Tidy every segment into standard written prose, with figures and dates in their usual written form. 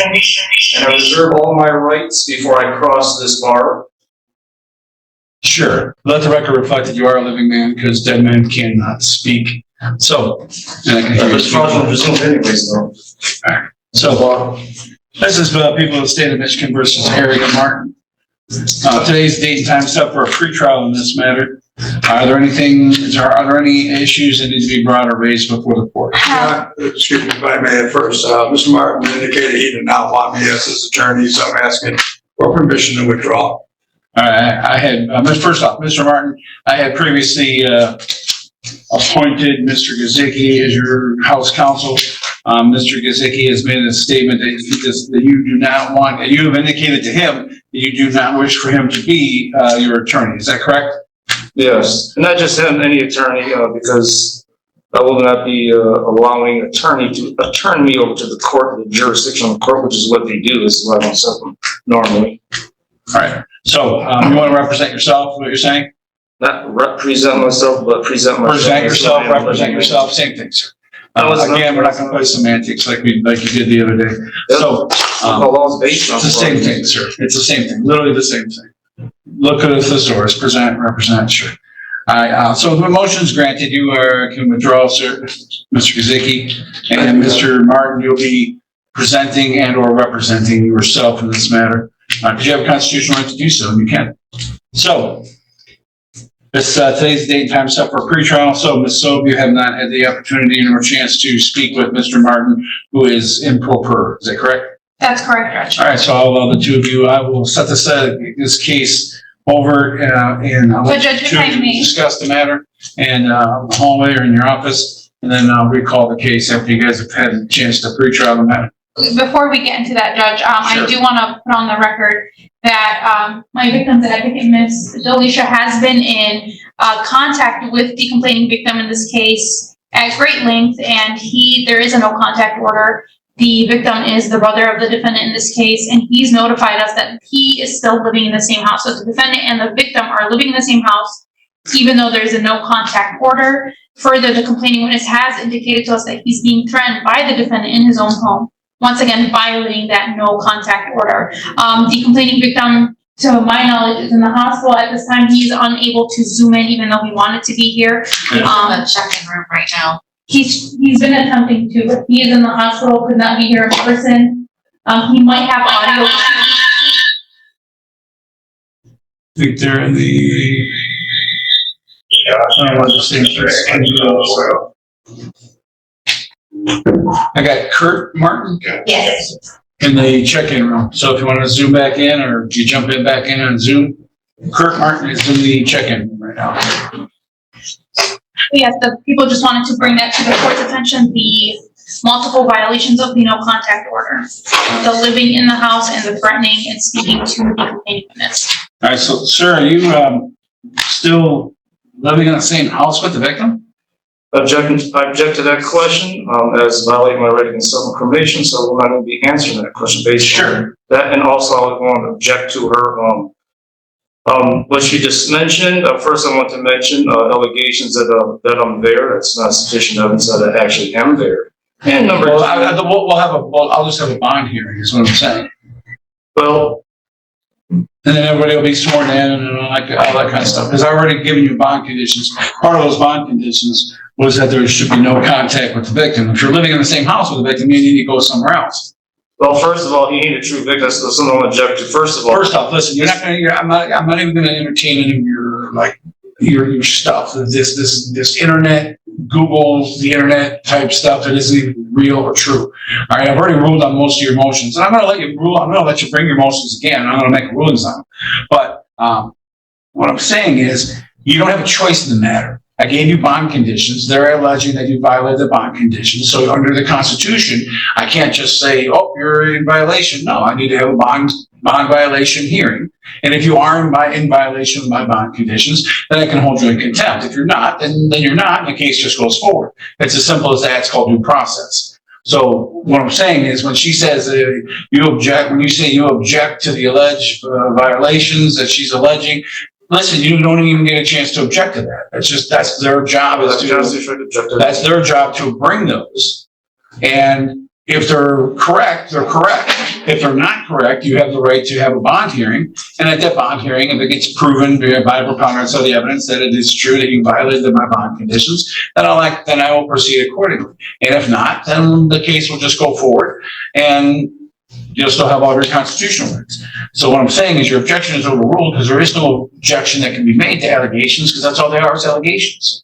and I reserve all my rights before I cross this bar. Sure. Let the record reflect that you are a living man, because dead men cannot speak. So, and I can hear This fraudulent presumed anyways, though. So, this is people of the state of Michigan versus Harry and Martin. Today's date and time set for a pretrial in this matter. Are there any issues that need to be brought or raised before the court? Excuse me if I may at first. Mr. Martin indicated he did not want me as his attorney, so I'm asking for permission to withdraw. All right, I had, first off, Mr. Martin, I had previously appointed Mr. Gazicki as your house counsel. Mr. Gazicki has made a statement that you do not want, and you have indicated to him that you do not wish for him to be your attorney. Is that correct? Yes, and not just him, any attorney, because I will not be allowing an attorney to turn me over to the court, the jurisdictional court, which is what they do. This is what I don't set them normally. All right. So you want to represent yourself? What you're saying? Not represent myself, but present myself. Present yourself. Represent yourself. Same thing, sir. Again, we're not going to play semantics like you did the other day. Yep. So it's the same thing, sir. It's the same thing. Literally the same thing. Look at the thesaurus. Present, represent, sure. So the motion's granted. You can withdraw, sir, Mr. Gazicki, and Mr. Martin. You'll be presenting and or representing yourself in this matter because you have a constitutional right to do so, and you can. So today's date and time set for a pretrial. So Ms. Sobe, you have not had the opportunity or chance to speak with Mr. Martin, who is improper. Is that correct? That's correct, Judge. All right, so I'll allow the two of you. I will set this case over and I'll let you two discuss the matter in the hallway or in your office, and then I'll recall the case after you guys have had a chance to pre-trial the matter. Before we get into that, Judge, Sure. I do want to put on the record that my victim's advocate, Ms. Delisha, has been in contact with the complaining victim in this case at great length, and there is a no contact order. The victim is the brother of the defendant in this case, and he's notified us that he is still living in the same house. So the defendant and the victim are living in the same house, even though there's a no contact order. Further, the complaining witness has indicated to us that he's being threatened by the defendant in his own home, once again violating that no contact order. The complaining victim, to my knowledge, is in the hospital at this time. He's unable to zoom in, even though he wanted to be here. He's in the check-in room right now. He's been attempting to, but he is in the hospital, could not be here in person. He might have audio. I think they're in the I got Kurt Martin Yes. in the check-in room. So if you want to zoom back in or you jump in back in on Zoom, Kurt Martin is in the check-in room right now. Yes, the people just wanted to bring that to the court's attention, the multiple violations of the no contact order, the living in the house and the threatening and speaking to the complaining witness. All right, so sir, are you still living in the same house with the victim? I object to that question as violating my right against self-incrimination, so we're not going to be answering that question based on that. And also, I would want to object to her what she just mentioned. First, I want to mention allegations that I'm there. That's not sufficient evidence that I actually am there. And number two, I'll just have a bond hearing, is what I'm saying. Well, and then everybody will be sworn in and all that kind of stuff. Because I've already given you bond conditions. Part of those bond conditions was that there should be no contact with the victim. If you're living in the same house with the victim, you need to go somewhere else. Well, first of all, he ain't a true victim, so something I'm object to. First of all, first off, listen, I'm not even going to entertain any of your stuff. This internet, Google, the internet type stuff that isn't even real or true. All right, I've already ruled on most of your motions, and I'm going to let you rule. I'm going to let you bring your motions again. I'm going to make rulings on them. But what I'm saying is, you don't have a choice in the matter. I gave you bond conditions. They're alleging that you violated the bond conditions. So under the Constitution, I can't just say, oh, you're in violation. No, I need to have a bond violation hearing. And if you are in violation of my bond conditions, then I can hold you in contempt. If you're not, then you're not, and the case just goes forward. It's as simple as that. It's called due process. So what I'm saying is, when she says when you say you object to the alleged violations that she's alleging, listen, you don't even get a chance to object to that. That's their job. That's their job to bring those. And if they're correct, they're correct. If they're not correct, you have the right to have a bond hearing. And at that bond hearing, if it gets proven by preponderance of the evidence that it is true that you violated my bond conditions, then I will proceed accordingly. And if not, then the case will just go forward and you'll still have all your constitutional rights. So what I'm saying is your objection is overruled because there is no objection that can be made to allegations because that's all they are is allegations.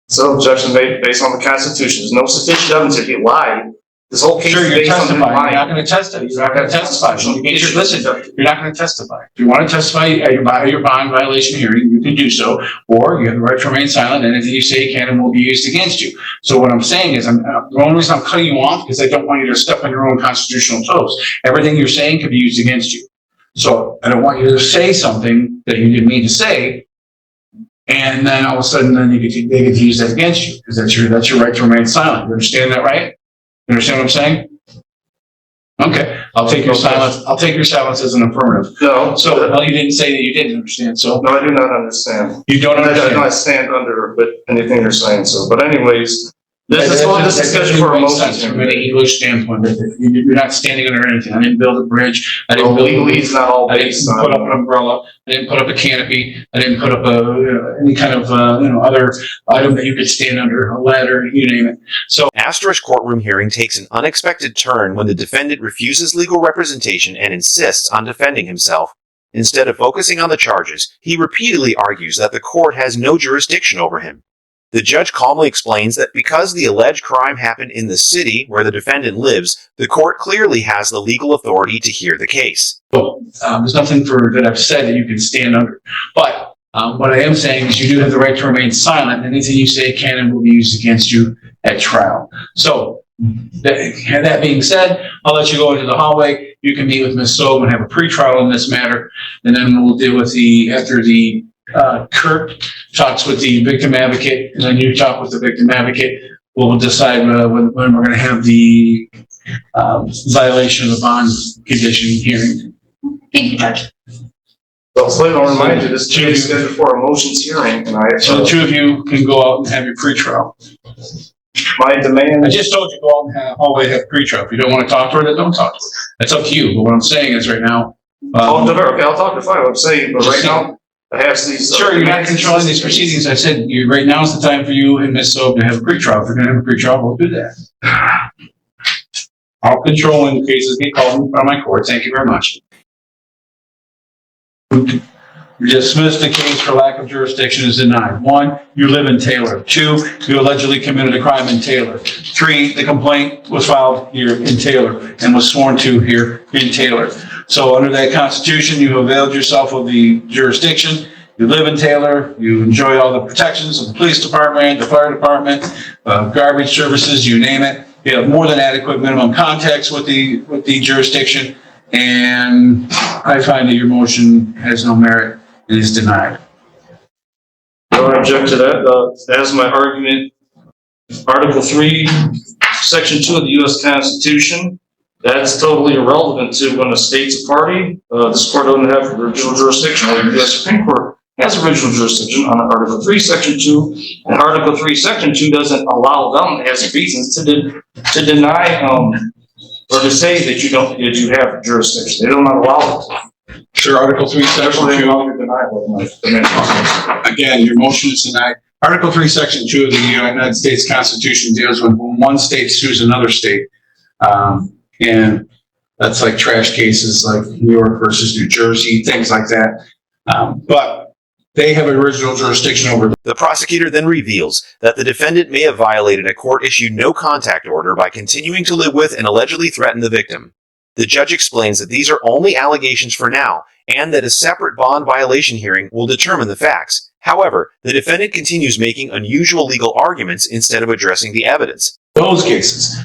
So objection made based on the Constitution. There's no sufficient evidence that he lied. This whole case Sure, is you're based on him testifying. You're lying. not going to testify. You're not going to testify. Listen, you're not going to testify. If you want to testify at your bond violation hearing, you can do so, or you have the right to remain silent. Anything you say can and will be used against you. So what I'm saying is, the only reason I'm cutting you off is I don't want you to step on your own constitutional toes. Everything you're saying can be used against you. So I don't want you to say something that you didn't mean to say, and then all of a sudden, then they get to use that against you because that's your right to remain silent. You understand that, right? You understand what I'm saying? Okay, I'll take your silence. I'll take your silence as an affirmative. No. So, well, you didn't say that you didn't understand. So, No, I do not understand. you don't I do understand. not stand under but anything you're saying. So, but anyways, this is all this discussion for emotions. From an English standpoint, you're not standing under anything. I didn't build a bridge. I didn't Well, build. legally, it's not all I didn't based put up on. an umbrella. I didn't put up a canopy. I didn't put up any kind of other item that you could stand under, a ladder, you name it. So Asterisk courtroom hearing takes an unexpected turn when the defendant refuses legal representation and insists on defending himself. Instead of focusing on the charges, he repeatedly argues that the court has no jurisdiction over him. The judge calmly explains that because the alleged crime happened in the city where the defendant lives, the court clearly has the legal authority to hear the case. there's nothing that I've said that you can stand under. But what I am saying is you do have the right to remain silent. Anything you say can and will be used against you at trial. So that being said, I'll let you go into the hallway. You can meet with Ms. Sobe and have a pretrial in this matter, and then we'll deal with after Kurt talks with the victim advocate, and then you talk with the victim advocate. We'll decide when we're going to have the violation of the bond condition hearing. Thank you, Judge. Well, Slaven, I'll remind you, this case is scheduled for a motions hearing, and So the two of you can go out and have your pretrial. my demand. I just told you go out and have pretrial. If you don't want to talk to her, then don't talk to her. That's up to you. But what I'm saying is right now. Okay, I'll talk to Fire. I'm saying, but right now, I have these. Sure, you're not controlling these proceedings. I said right now is the time for you and Ms. Sobe to have a pretrial. If you're going to have a pretrial, we'll do that. I'll control when cases get called in front of my court. Thank you very much. You dismissed the case for lack of jurisdiction is denied. 1, you live in Taylor. 2, you allegedly committed a crime in Taylor. 3, the complaint was filed here in Taylor and was sworn to here in Taylor. So under that Constitution, you availed yourself of the jurisdiction. You live in Taylor. You enjoy all the protections of the police department, the fire department, garbage services, you name it. You have more than adequate minimum contacts with the jurisdiction. And I find that your motion has no merit and is denied. I don't object to that. As my argument, Article 3, Section 2 of the U.S. Constitution, that's totally irrelevant to when a state's a party. This court doesn't have original jurisdiction, or the U.S. Supreme Court has original jurisdiction on Article 3, Section 2, and Article 3, Section 2 doesn't allow them as reasons to deny or to say that you have jurisdiction. They don't allow it. Sure, Article 3, Section 2. Again, your motion is denied. Article 3, Section 2 of the United States Constitution deals with when one state sues another state. And that's like trash cases like New York versus New Jersey, things like that. But they have original jurisdiction over. The prosecutor then reveals that the defendant may have violated a court-issued no-contact order by continuing to live with and allegedly threaten the victim. The judge explains that these are only allegations for now, and that a separate bond violation hearing will determine the facts. However, the defendant continues making unusual legal arguments instead of addressing the evidence. Those cases.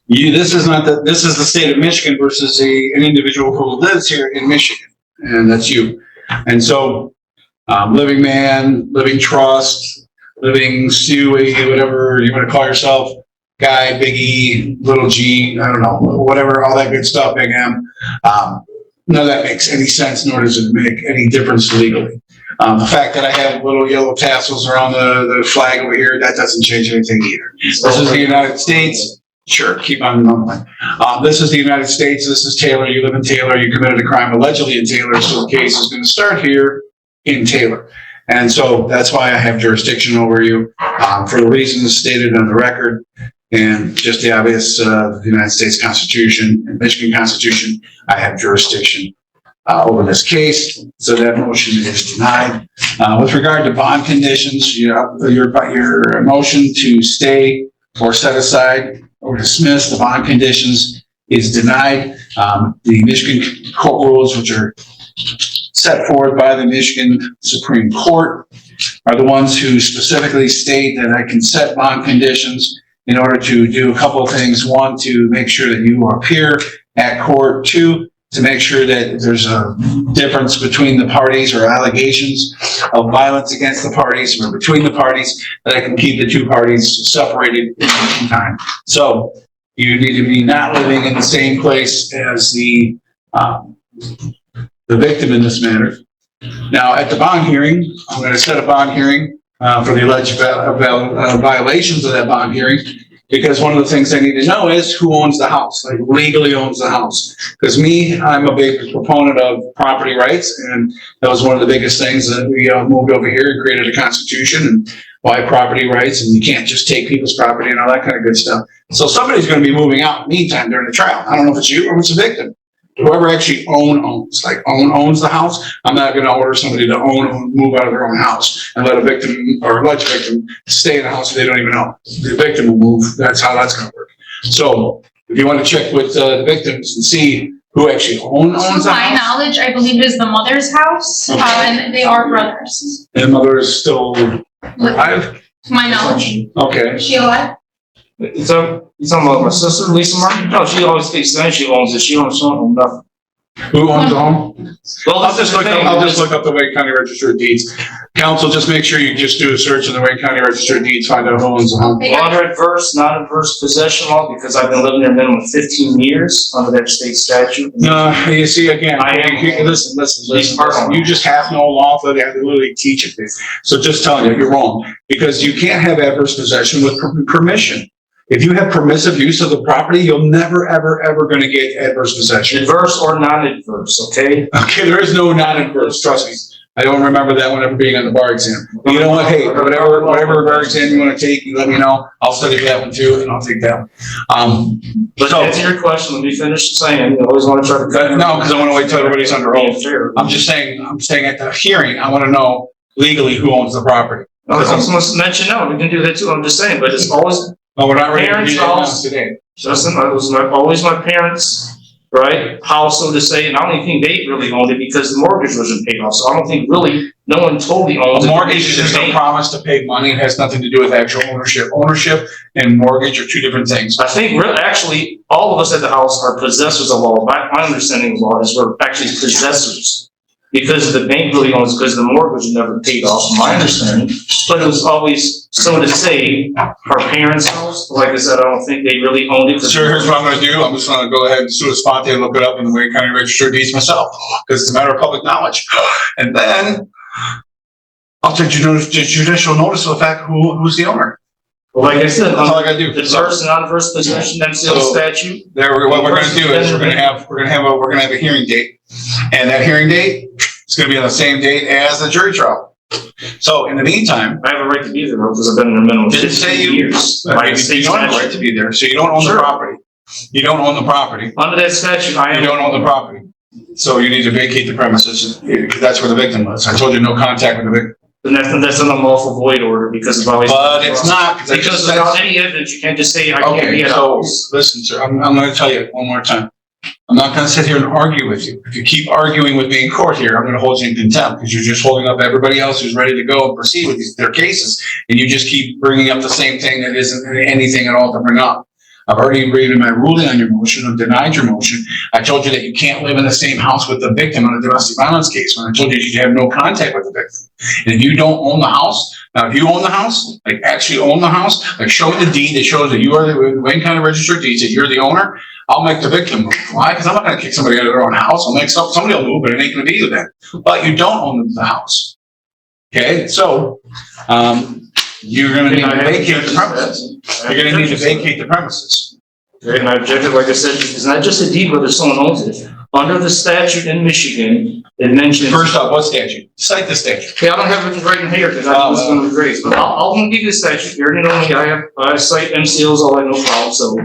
This is the state of Michigan versus an individual who lives here in Michigan, and that's you. And so, living man, living trust, living Sue, whatever you want to call yourself, guy, big E, little G, I don't know, whatever, all that good stuff, big M. None of that makes any sense, nor does it make any difference legally. The fact that I have little yellow tassels around the flag over here, that doesn't change anything either. This is the United States. Sure, keep on going. This is the United States. This is Taylor. You live in Taylor. You committed a crime allegedly in Taylor. So the case is going to start here in Taylor. And so that's why I have jurisdiction over you for the reasons stated on the record and just the obvious the United States Constitution and Michigan Constitution. I have jurisdiction over this case. So that motion is denied. With regard to bond conditions, your motion to stay or set aside or dismiss the bond conditions is denied. The Michigan court rules, which are set forth by the Michigan Supreme Court, are the ones who specifically state that I can set bond conditions in order to do a couple of things. One, to make sure that you appear at court. Two, to make sure that there's a difference between the parties or allegations of violence against the parties or between the parties, that I can keep the two parties separated in the meantime. So you need to be not living in the same place as the victim in this matter. Now, at the bond hearing, I'm going to set a bond hearing for the alleged violations of that bond hearing, because one of the things I need to know is who owns the house, like legally owns the house. Because I'm a big proponent of property rights, and that was one of the biggest things that we moved over here and created a constitution, and why property rights, and you can't just take people's property and all that kind of good stuff. So somebody's going to be moving out in the meantime during the trial. I don't know if it's you or it's a victim. Whoever actually owns, like owns the house. I'm not going to order somebody to move out of their own house and let a victim or alleged victim stay in a house they don't even own. The victim will move. That's how that's going to work. So if you want to check with the victims and see who actually owns To the my house. knowledge, I believe it is the mother's house, Okay. and they are brothers. And the mother is still alive? To my knowledge. Okay. Is she alive? You talking about my sister, Lisa Martin? No, she always keeps saying she owns it. She owns nothing. Who owns the home? Well, I'll just look up the Wayne County Register of Deeds. Council, just make sure you just do a search in the Wayne County Register of Deeds, find out who owns the home. Well, under adverse, non-adverse possession law, because I've been living there minimum 15 years under that state statute. No, you see, again, listen. You just have no law, they have to literally teach it. So just telling you, you're wrong. Because you can't have adverse possession with permission. If you have permissive use of the property, you'll never, ever going to get adverse possession. Adverse or non-adverse, okay? Okay, there is no non-adverse, trust me. I don't remember that one ever being on the bar exam. But you know what, hey, whatever bar exam you want to take, you let me know. I'll study that one too, and I'll take that one. But to answer your question, let me finish saying, you always want to try to cut. No, because I want to wait till everybody's under oath. Fair. I'm saying at the hearing, I want to know legally who owns the property. I was supposed to mention, no, we can do that too, I'm just saying, but it's always, Oh, we're not ready to Parents' do that now house. today. Justin, it was always my parents, right, house, so to say, and I don't even think they really owned it because the mortgage wasn't paid off, so I don't think really, no one totally owns A it. mortgage is just a promise to pay money. It has nothing to do with actual ownership. Ownership and mortgage are two different things. I think actually, all of us at the house are possessors of law. My understanding of law is we're actually possessors. Because the bank really owns, because the mortgage never paid off, from my understanding. But it was always, so to say, our parents' house. Like I said, I don't think they really owned it. Sure, here's what I'm gonna do. I'm just gonna go ahead and sue a spot and look it up in the Wayne County Register of Deeds myself, because it's a matter of public knowledge. And then I'll take judicial notice of the fact who's the owner. Well, like I said, That's all I gotta do. adverse and non-adverse possession, that's the statute. What we're gonna do is we're gonna have a hearing date. And that hearing date is gonna be on the same date as the jury trial. So in the meantime, I have a right to be there because I've been in the minimum did it say 15 you, years. you don't have a right to be there, so you don't own the Sure. property. You don't own the property. Under that statute, I You am. don't own the property. So you need to vacate the premises. That's where the victim was. I told you no contact with the victim. And that's an unlawful void order because of violation. But it's not. Because without any evidence, you can't just say, I can't be Okay, at a so house. listen, sir, I'm gonna tell you one more time. I'm not gonna sit here and argue with you. If you keep arguing with me in court here, I'm gonna hold you in contempt because you're just holding up everybody else who's ready to go and proceed with their cases. And you just keep bringing up the same thing that isn't anything at all to bring up. I've already agreed in my ruling on your motion. I've denied your motion. I told you that you can't live in the same house with the victim on a domestic violence case when I told you you should have no contact with the victim. And if you don't own the house, now if you own the house, like actually own the house, like show the deed that shows that you are the Wayne County Register of Deeds, that you're the owner, I'll make the victim move. Why? Because I'm not gonna kick somebody out of their own house. I'll make somebody will move, but it ain't gonna be you then. But you don't own the house. Okay, so, you're gonna need to vacate the premises. You're gonna need to vacate the premises. Okay, and I objected, like I said, it's not just a deed whether someone owns it. Under the statute in Michigan, it mentions. First off, what statute? Cite the statute. Okay, I don't have it right in here because I was going to grace, but I'll give you the statute. You already know me. I cite MCLs, all I know problem. So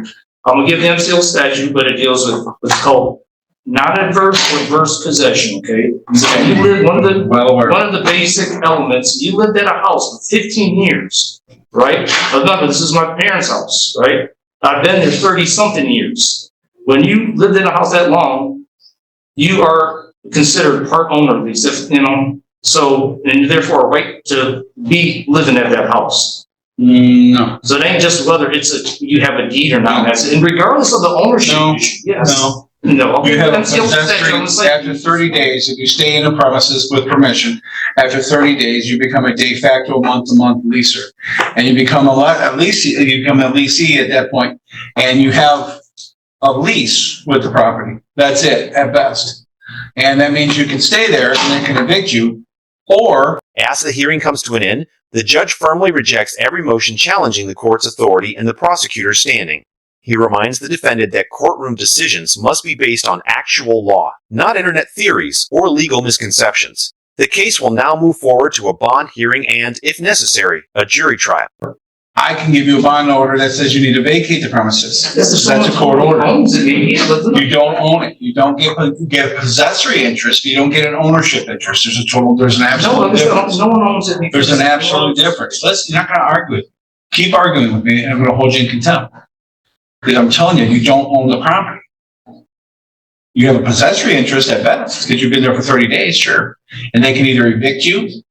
I'm gonna give the MCL statute, but it deals with what's called non-adverse or adverse possession. Okay, so you live one of the basic elements. You lived at a house for 15 years, right? But remember, this is my parents' house, right? I've been there 30-something years. When you lived in a house that long, you are considered part owner of these, if, you know, so, and therefore a right to be living at that house. No. So it ain't just whether you have a deed or not, that's, and regardless of the ownership. No. Yes. No. No. You have a MCL statute on the site. after 30 days, if you stay in the premises with permission, after 30 days, you become a de facto month-to-month leaser. And you become a leasee at that point, and you have a lease with the property. That's it, at best. And that means you can stay there and they can evict you, or... As the hearing comes to an end, the judge firmly rejects every motion challenging the court's authority and the prosecutor's standing. He reminds the defendant that courtroom decisions must be based on actual law, not internet theories or legal misconceptions. The case will now move forward to a bond hearing and, if necessary, a jury trial. I can give you a bond order that says you need to vacate the premises. That's a court order. You don't own it. You don't get a possessory interest. You don't get an ownership interest. There's an absolute difference. No one owns it. There's an absolute difference. You're not going to argue with me. Keep arguing with me, and I'm going to hold you in contempt. Because I'm telling you, you don't own the property. You have a possessory interest at best, because you've been there for 30 days, sure. And they can either evict you,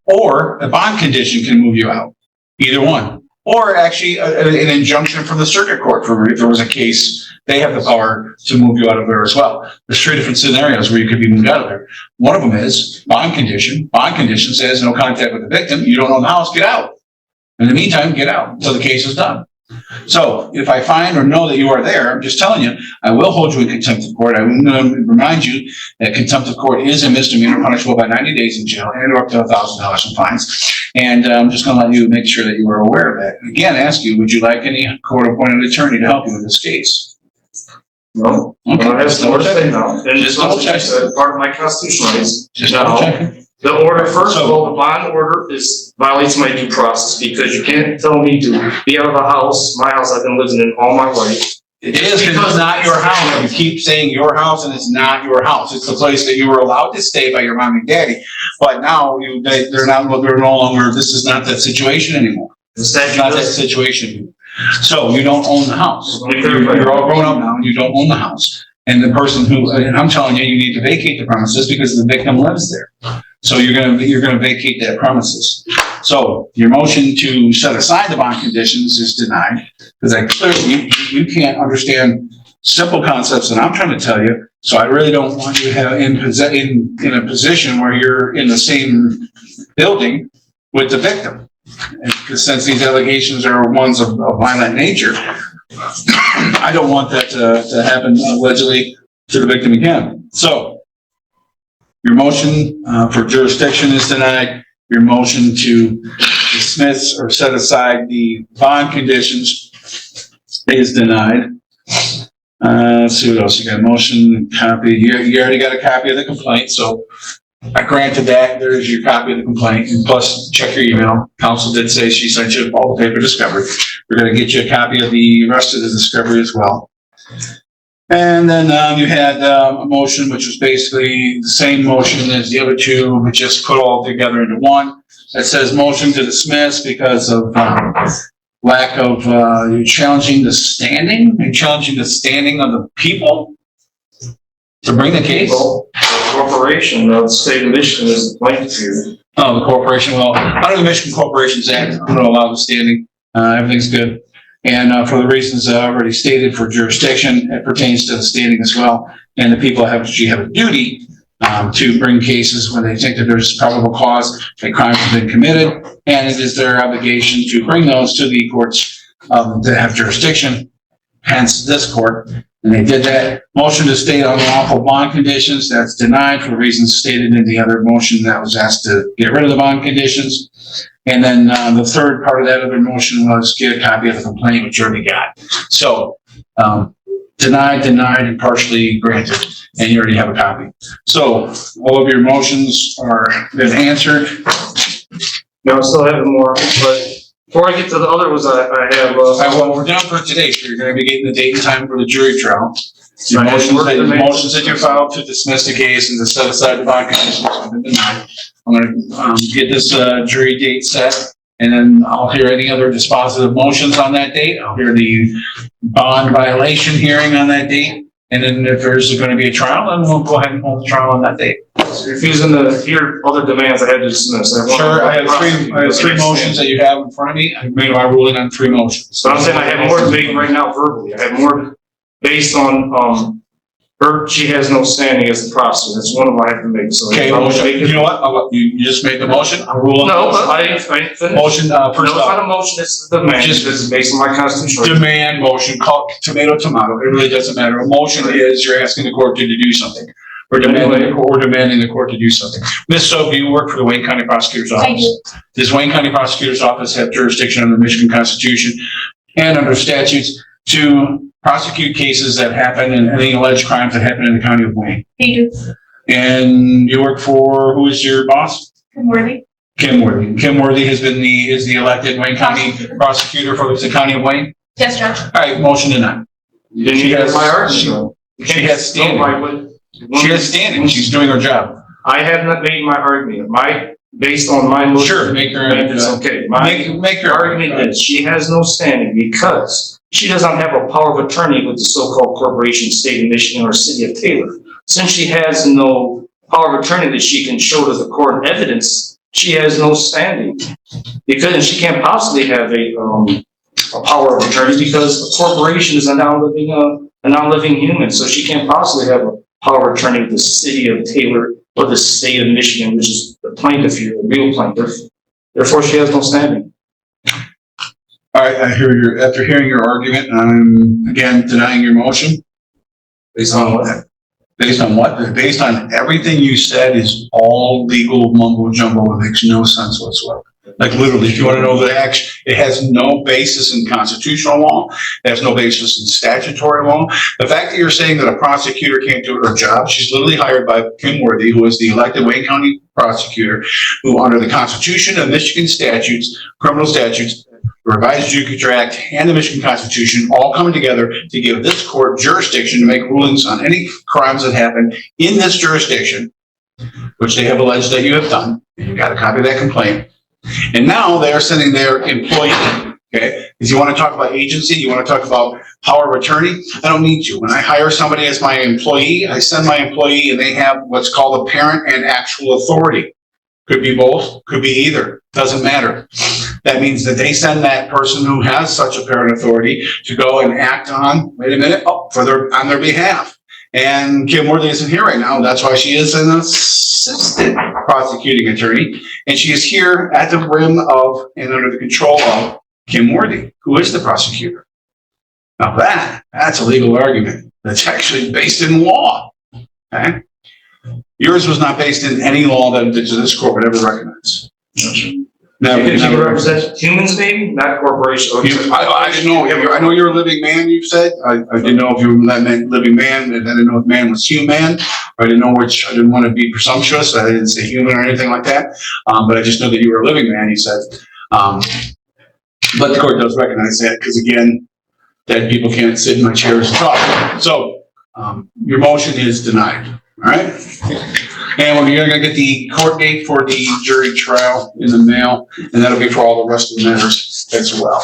or a bond condition can move you out. Either one. Or actually an injunction from the circuit court for if there was a case, they have the power to move you out of there as well. There's 3 different scenarios where you could be moved out of there. One of them is bond condition. Bond condition says no contact with the victim. You don't own the house, get out. In the meantime, get out until the case is done. So if I find or know that you are there, I'm just telling you, I will hold you in contempt of court. I will remind you that contempt of court is a misdemeanor punishable by 90 days in jail and up to $1,000 in fines. And I'm just going to let you make sure that you are aware of that. Again, ask you, would you like any court-appointed attorney to help you with this case? No. Okay. I have some more to say now. And Just double check. Part of my constitutional rights. Just double check. The order, first of all, the bond order violates my due process because you can't tell me to be out of the house, my house I've been living in all my life. It is because it's not your house. You keep saying your house, and it's not your house. It's the place that you were allowed to stay by your mom and daddy. But now they're no longer. This is not that situation anymore. It's not that situation. So you don't own the house. You're all grown up now, and you don't own the house. And the person and I'm telling you, you need to vacate the premises because the victim lives there. So you're gonna vacate that premises. So your motion to set aside the bond conditions is denied because I clearly you can't understand simple concepts that I'm trying to tell you. So I really don't want you to have in a position where you're in the same building with the victim. Because since these allegations are ones of violent nature, I don't want that to happen allegedly to the victim again. So your motion for jurisdiction is denied. Your motion to dismiss or set aside the bond conditions is denied. Let's see what else you got. Motion, copy. You already got a copy of the complaint, so I granted that. There's your copy of the complaint. And plus, check your email. Counsel did say she sent you all the paper discovery. We're going to get you a copy of the rest of the discovery as well. And then you had a motion, which was basically the same motion as the other two, but just put all together into one. That says motion to dismiss because of lack of, you're challenging the standing? You're challenging the standing of the people to bring the case? Well, the corporation of the state of Michigan is the plaintiff here. Oh, the corporation. Well, under the Michigan Corporations Act, I'm going to allow the standing. Everything's good. And for the reasons I already stated for jurisdiction, it pertains to the standing as well. And the people actually have a duty to bring cases when they think that there's probable cause that crime has been committed. And it is their obligation to bring those to the courts that have jurisdiction, hence this court. And they did that. Motion to state unlawful bond conditions, that's denied for reasons stated in the other motion that was asked to get rid of the bond conditions. And then the third part of that other motion was get a copy of the complaint, which you already got. So Denied, and partially granted, and you already have a copy. So all of your motions are been answered. No, I still have more, but before I get to the other ones, I have, All right, well, we're done for today, so you're gonna be getting the date and time for the jury trial. The motions that you filed to dismiss the case and to set aside the bond conditions have been denied. I'm gonna, get this, jury date set, and then I'll hear any other dispositive motions on that date. I'll hear the bond violation hearing on that date. And then if there's gonna be a trial, then we'll go ahead and hold the trial on that date. refusing to hear other demands I had to dismiss. Sure, I have three motions that you have in front of me. I made my ruling on 3 motions. So I'm saying I have more debate right now verbally. I have more based on, she has no standing as the prosecutor. That's one of them I have to make. So Okay, if I was motion. making- You know what? You just made the motion. I'll rule on. No, the but motion. I finished. Motion, No, first it's not off, a motion, it's a demand. Just- This is based on my constitutional. demand motion, call tomato. It really doesn't matter. A motion is you're asking the court to do something. We're demanding the court to do something. Ms. Sophie, you work for the Wayne County Prosecutor's Office. I do. Does Wayne County Prosecutor's Office have jurisdiction under Michigan Constitution and under statutes to prosecute cases that happen and any alleged crimes that happen in the county of Wayne? They do. And you work for, who is your boss? Worthy. Kim Worthy. Kim Worthy is the elected Wayne County prosecutor for the county of Wayne. Yes, Judge. All right, motion denied. Then She you has- have my argument. she has standing. She has standing. She's doing her job. I have not made my argument. Based on my motion. Sure, make her- It's okay. Make your Argument is she has no standing because she doesn't have a power of attorney with the so-called corporation, state of Michigan or city of Taylor. Since she has no power of attorney that she can show to the court evidence, she has no standing. Because she can't possibly have a power of attorney because the corporation is a non-living human. So she can't possibly have a power of attorney with the city of Taylor or the state of Michigan, which is the plaintiff here, the real plaintiff. Therefore, she has no standing. All right, after hearing your argument, I'm again denying your motion. Based on what? Based on what? Based on everything you said is all legal mumbo jumbo. It makes no sense whatsoever. Like literally, if you want to know the action, it has no basis in constitutional law. It has no basis in statutory law. The fact that you're saying that a prosecutor can't do her job, she's literally hired by Kim Worthy, who is the elected Wayne County prosecutor, who under the Constitution and Michigan statutes, criminal statutes, Revised Adjudicature Act, and the Michigan Constitution all coming together to give this court jurisdiction to make rulings on any crimes that happen in this jurisdiction, which they have alleged that you have done. You got a copy of that complaint. And now they are sending their employee, okay? If you want to talk about agency, you want to talk about power of attorney, I don't need you. When I hire somebody as my employee, I send my employee and they have what's called apparent and actual authority. Could be both, could be either, doesn't matter. That means that they send that person who has such apparent authority to go and act on, on their behalf. And Kim Worthy isn't here right now. That's why she is an assistant prosecuting attorney. And she is here at the whim of and under the control of Kim Worthy, who is the prosecutor. Now that's a legal argument that's actually based in law. Okay? Yours was not based in any law that this court would ever recognize. You represent humans, maybe, not corporations. I didn't know. I know you're a living man, you've said. I didn't know if you were that living man, and I didn't know if man was human. I didn't know which. I didn't want to be presumptuous. I didn't say human or anything like that. But I just know that you were a living man, you said. But the court does recognize that because, again, dead people can't sit in my chairs and talk. So your motion is denied. All right? And you're going to get the court date for the jury trial in the mail, and that'll be for all the rest of the matters as well.